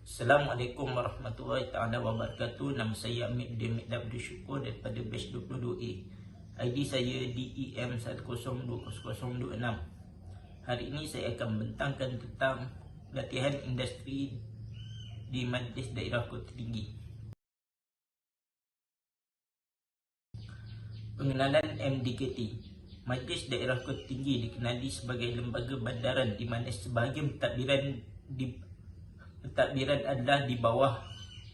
Assalamualaikum warahmatullahi taala wabarakatuh. Nama saya Amir Demit Abdul Syukur daripada batch 22A. ID saya DEM102026. Hari ini saya akan membentangkan tentang latihan industri di Majlis Daerah Kota Tinggi. Pengenalan MDKT. Majlis Daerah Kota Tinggi dikenali sebagai lembaga bandaran di mana sebahagian pentadbiran adalah di bawah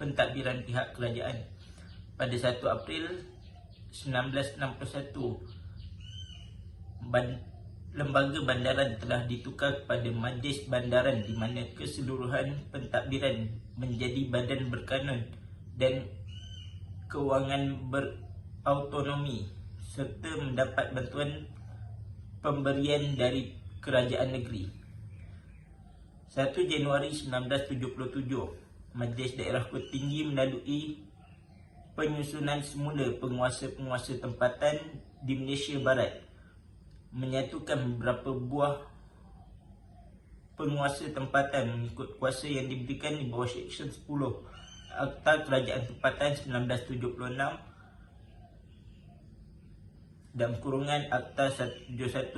pentadbiran pihak kerajaan. Pada 1 April 1961, lembaga bandaran telah ditukar kepada Majlis Bandaran di mana keseluruhan pentadbiran menjadi badan berkanun dan kewangan berautonomi serta mendapat bantuan pemberian dari kerajaan negeri. 1 Januari 1977, Majlis Daerah Kota Tinggi melalui penyusunan semula penguasa-penguasa tempatan di Malaysia Barat menyatukan beberapa buah penguasa tempatan mengikut kuasa yang diberikan di bawah Seksyen 10 Akta Kerajaan Tempatan 1976 dan kurungan Akta 171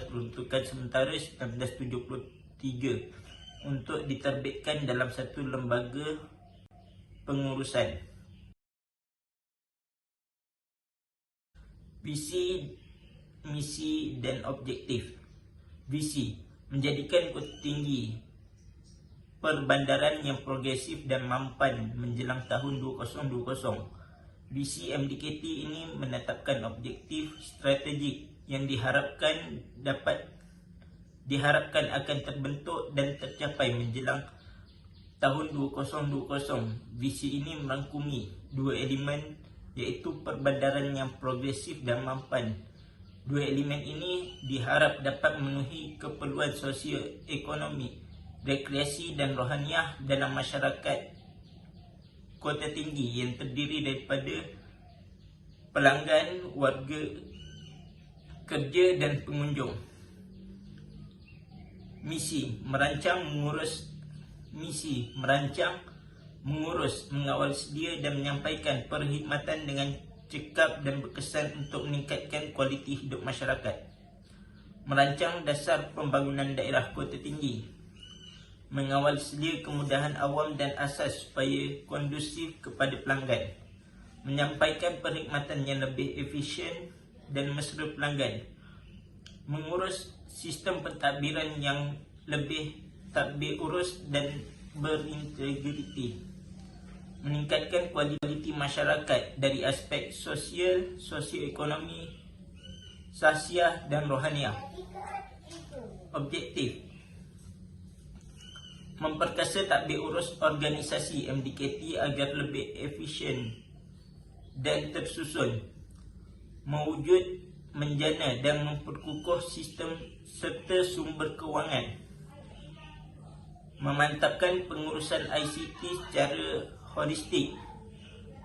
Peruntukan Sementara 1973 untuk diterbitkan dalam satu lembaga pengurusan. Visi, misi dan objektif. Visi, menjadikan Kota Tinggi perbandaran yang progresif dan mampan menjelang tahun 2020. Visi MDKT ini menetapkan objektif strategik yang diharapkan akan terbentuk dan tercapai menjelang tahun 2020. Visi ini merangkumi dua elemen, iaitu perbandaran yang progresif dan mampan. Dua elemen ini diharap dapat memenuhi keperluan sosioekonomi, rekreasi dan rohaniah dalam masyarakat Kota Tinggi yang terdiri daripada pelanggan, warga, kerja dan pengunjung. Misi, merancang, mengurus, mengawal sedia dan menyampaikan perkhidmatan dengan cekap dan berkesan untuk meningkatkan kualiti hidup masyarakat. Merancang dasar pembangunan daerah Kota Tinggi, mengawal sedia kemudahan awam dan asas supaya kondusif kepada pelanggan. Menyampaikan perkhidmatan yang lebih efisien dan mesra pelanggan. Mengurus sistem pentadbiran yang lebih tadbir urus dan berintegriti. Meningkatkan kualiti masyarakat dari aspek sosial, sosioekonomi, sasiah dan rohaniah. Objektif, memperkasa tadbir urus organisasi MDKT agar lebih efisien dan tersusun. Mewujud, menjana dan memperkukuh sistem serta sumber kewangan. Memantapkan pengurusan ICT secara holistik.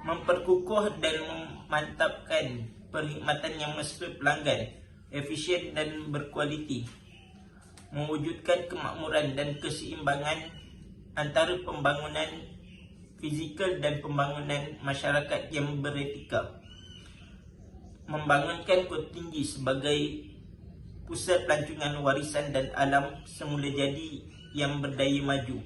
Memperkukuh dan memantapkan perkhidmatan yang mesra pelanggan, efisien dan berkualiti. Mewujudkan kemakmuran dan keseimbangan antara pembangunan fizikal dan pembangunan masyarakat yang beretika. Membangunkan Kota Tinggi sebagai pusat pelancongan warisan dan alam semula jadi yang berdaya maju.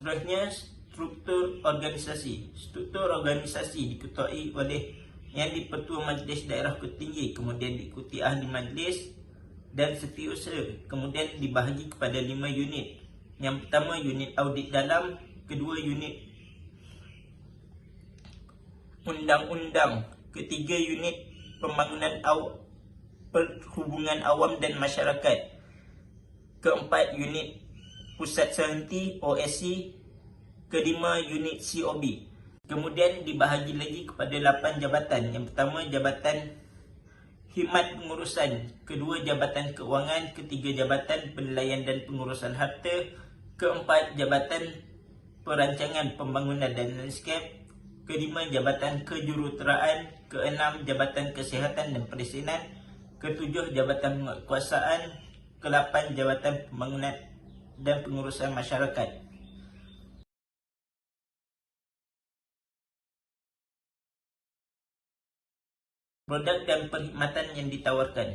Seterusnya, struktur organisasi. Struktur organisasi diketuai oleh Yang di-Pertua Majlis Daerah Kota Tinggi, kemudian diikuti ahli majlis dan setiausaha, kemudian dibahagi kepada 5 unit. Yang pertama, unit audit dalam, kedua, unit undang-undang, ketiga, unit pembangunan perhubungan awam dan masyarakat, keempat, unit pusat sehenti OSC, kelima, unit COB. Kemudian dibahagi lagi kepada 8 jabatan. Yang pertama, jabatan khidmat pengurusan, kedua, jabatan keuangan, ketiga, jabatan penilaian dan pengurusan harta, keempat, jabatan perancangan pembangunan dan landscape, kelima, jabatan kejuruteraan, keenam, jabatan kesihatan dan perizinan, ketujuh, jabatan penguasaan, ke-8, jabatan pembangunan dan pengurusan masyarakat. Produk dan perkhidmatan yang ditawarkan.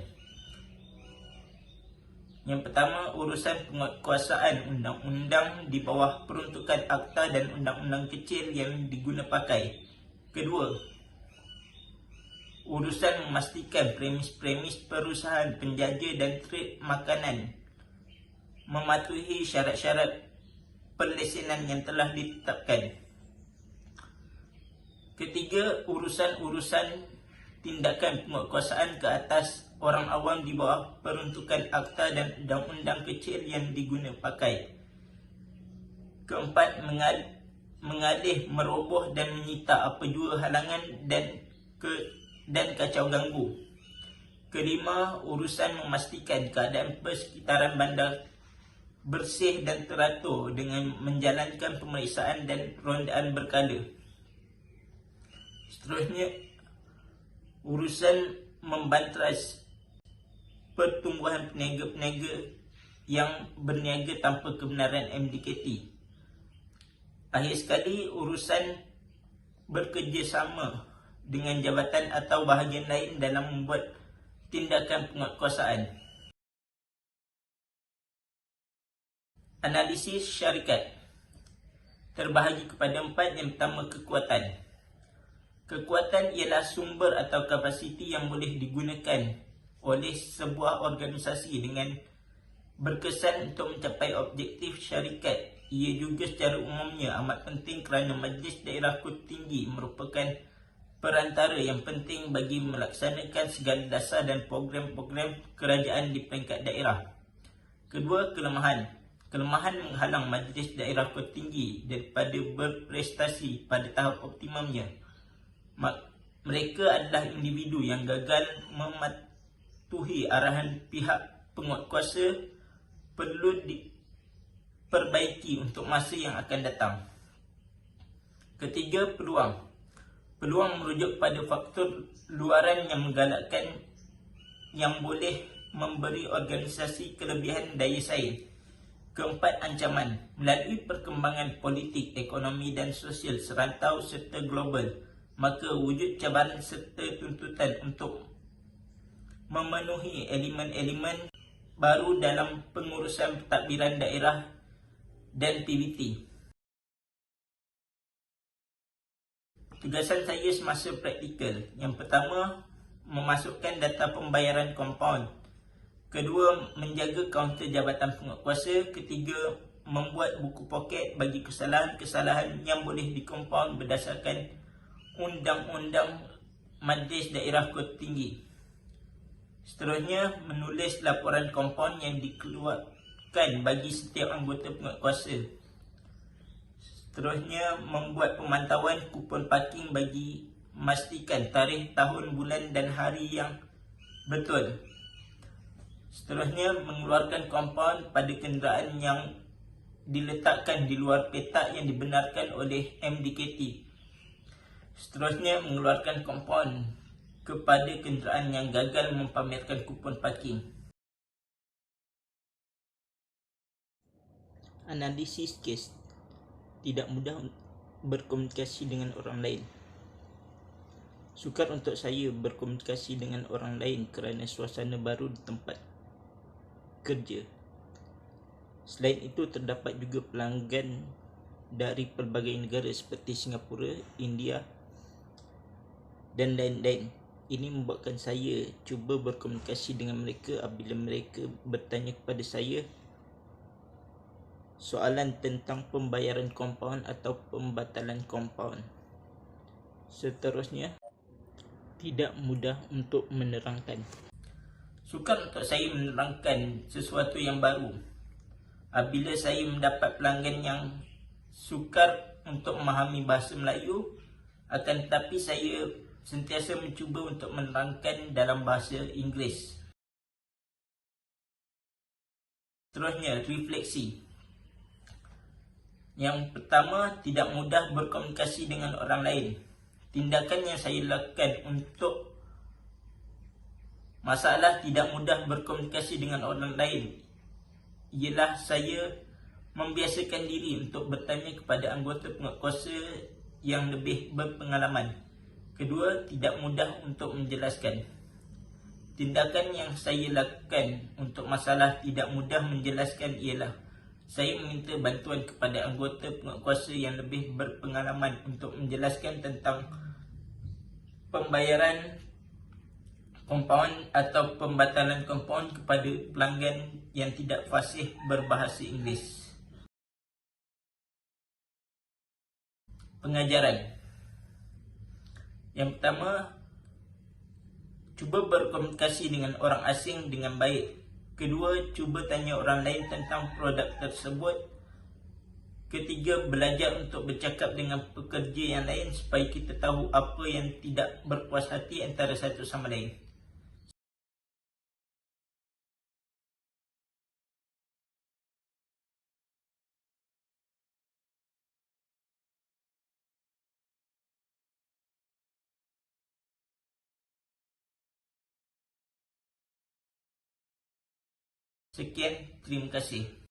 Yang pertama, urusan penguatkuasaan undang-undang di bawah peruntukan akta dan undang-undang kecil yang diguna pakai. Kedua, urusan memastikan premis-premis perusahaan penjaja dan trade makanan mematuhi syarat-syarat perlesenan yang telah ditetapkan. Ketiga, urusan-urusan tindakan penguatkuasaan ke atas orang awam di bawah peruntukan akta dan undang-undang kecil yang diguna pakai. Keempat, mengalih, meroboh dan menyita apa jua halangan dan kacau ganggu. Kelima, urusan memastikan keadaan persekitaran bandar bersih dan teratur dengan menjalankan pemeriksaan dan rondaan berkala. Seterusnya, urusan membantras pertumbuhan peniaga-peniaga yang berniaga tanpa kebenaran MDKT. Akhir sekali, urusan bekerjasama dengan jabatan atau bahagian lain dalam membuat tindakan penguatkuasaan. Analisis syarikat terbahagi kepada 4. Yang pertama, kekuatan. Kekuatan ialah sumber atau kapasiti yang boleh digunakan oleh sebuah organisasi dengan berkesan untuk mencapai objektif syarikat. Ia juga secara umumnya amat penting kerana Majlis Daerah Kota Tinggi merupakan perantara yang penting bagi melaksanakan segala dasar dan program-program kerajaan di peringkat daerah. Kedua, kelemahan. Kelemahan menghalang Majlis Daerah Kota Tinggi daripada berprestasi pada tahap optimumnya. Mereka adalah individu yang gagal mematuhi arahan pihak penguatkuasa, perlu diperbaiki untuk masa yang akan datang. Ketiga, peluang. Peluang merujuk pada faktor luaran yang menggalakkan yang boleh memberi organisasi kelebihan daya saing. Keempat, ancaman. Melalui perkembangan politik, ekonomi dan sosial serantau serta global, maka wujud cabaran serta tuntutan untuk memenuhi elemen-elemen baru dalam pengurusan pentadbiran daerah dan PBT. Tugasan saya semasa praktikal. Yang pertama, memasukkan data pembayaran kompaun. Kedua, menjaga kaunter jabatan penguatkuasa. Ketiga, membuat buku poket bagi kesalahan-kesalahan yang boleh dikompaun berdasarkan Undang-Undang Majlis Daerah Kota Tinggi. Seterusnya, menulis laporan kompaun yang dikeluarkan bagi setiap anggota penguatkuasa. Seterusnya, membuat pemantauan kupon parking bagi memastikan tarikh, tahun, bulan dan hari yang betul. Seterusnya, mengeluarkan kompaun pada kenderaan yang diletakkan di luar petak yang dibenarkan oleh MDKT. Seterusnya, mengeluarkan kompaun kepada kenderaan yang gagal mempamerkan kupon parking. Analisis kes. Tidak mudah berkomunikasi dengan orang lain. Sukar untuk saya berkomunikasi dengan orang lain kerana suasana baru di tempat kerja. Selain itu, terdapat juga pelanggan dari pelbagai negara seperti Singapura, India dan lain-lain. Ini membuatkan saya cuba berkomunikasi dengan mereka apabila mereka bertanya kepada saya soalan tentang pembayaran kompaun atau pembatalan kompaun. Seterusnya, tidak mudah untuk menerangkan. Sukar untuk saya menerangkan sesuatu yang baru apabila saya mendapat pelanggan yang sukar untuk memahami bahasa Melayu, akan tetapi saya sentiasa mencuba untuk menerangkan dalam bahasa Inggeris. Seterusnya, refleksi. Yang pertama, tidak mudah berkomunikasi dengan orang lain. Tindakan yang saya lakukan untuk masalah tidak mudah berkomunikasi dengan orang lain ialah saya Membiasakan diri untuk bertanya kepada anggota penguatkuasa yang lebih berpengalaman. Kedua, tidak mudah untuk menjelaskan. Tindakan yang saya lakukan untuk masalah tidak mudah menjelaskan ialah saya meminta bantuan kepada anggota penguatkuasa yang lebih berpengalaman untuk menjelaskan tentang pembayaran kompaun atau pembatalan kompaun kepada pelanggan yang tidak fasih berbahasa Inggeris. Pengajaran. Yang pertama, cuba berkomunikasi dengan orang asing dengan baik. Kedua, cuba tanya orang lain tentang produk tersebut. Ketiga, belajar untuk bercakap dengan pekerja yang lain supaya kita tahu apa yang tidak berpuas hati antara satu sama lain. Sekian, terima kasih.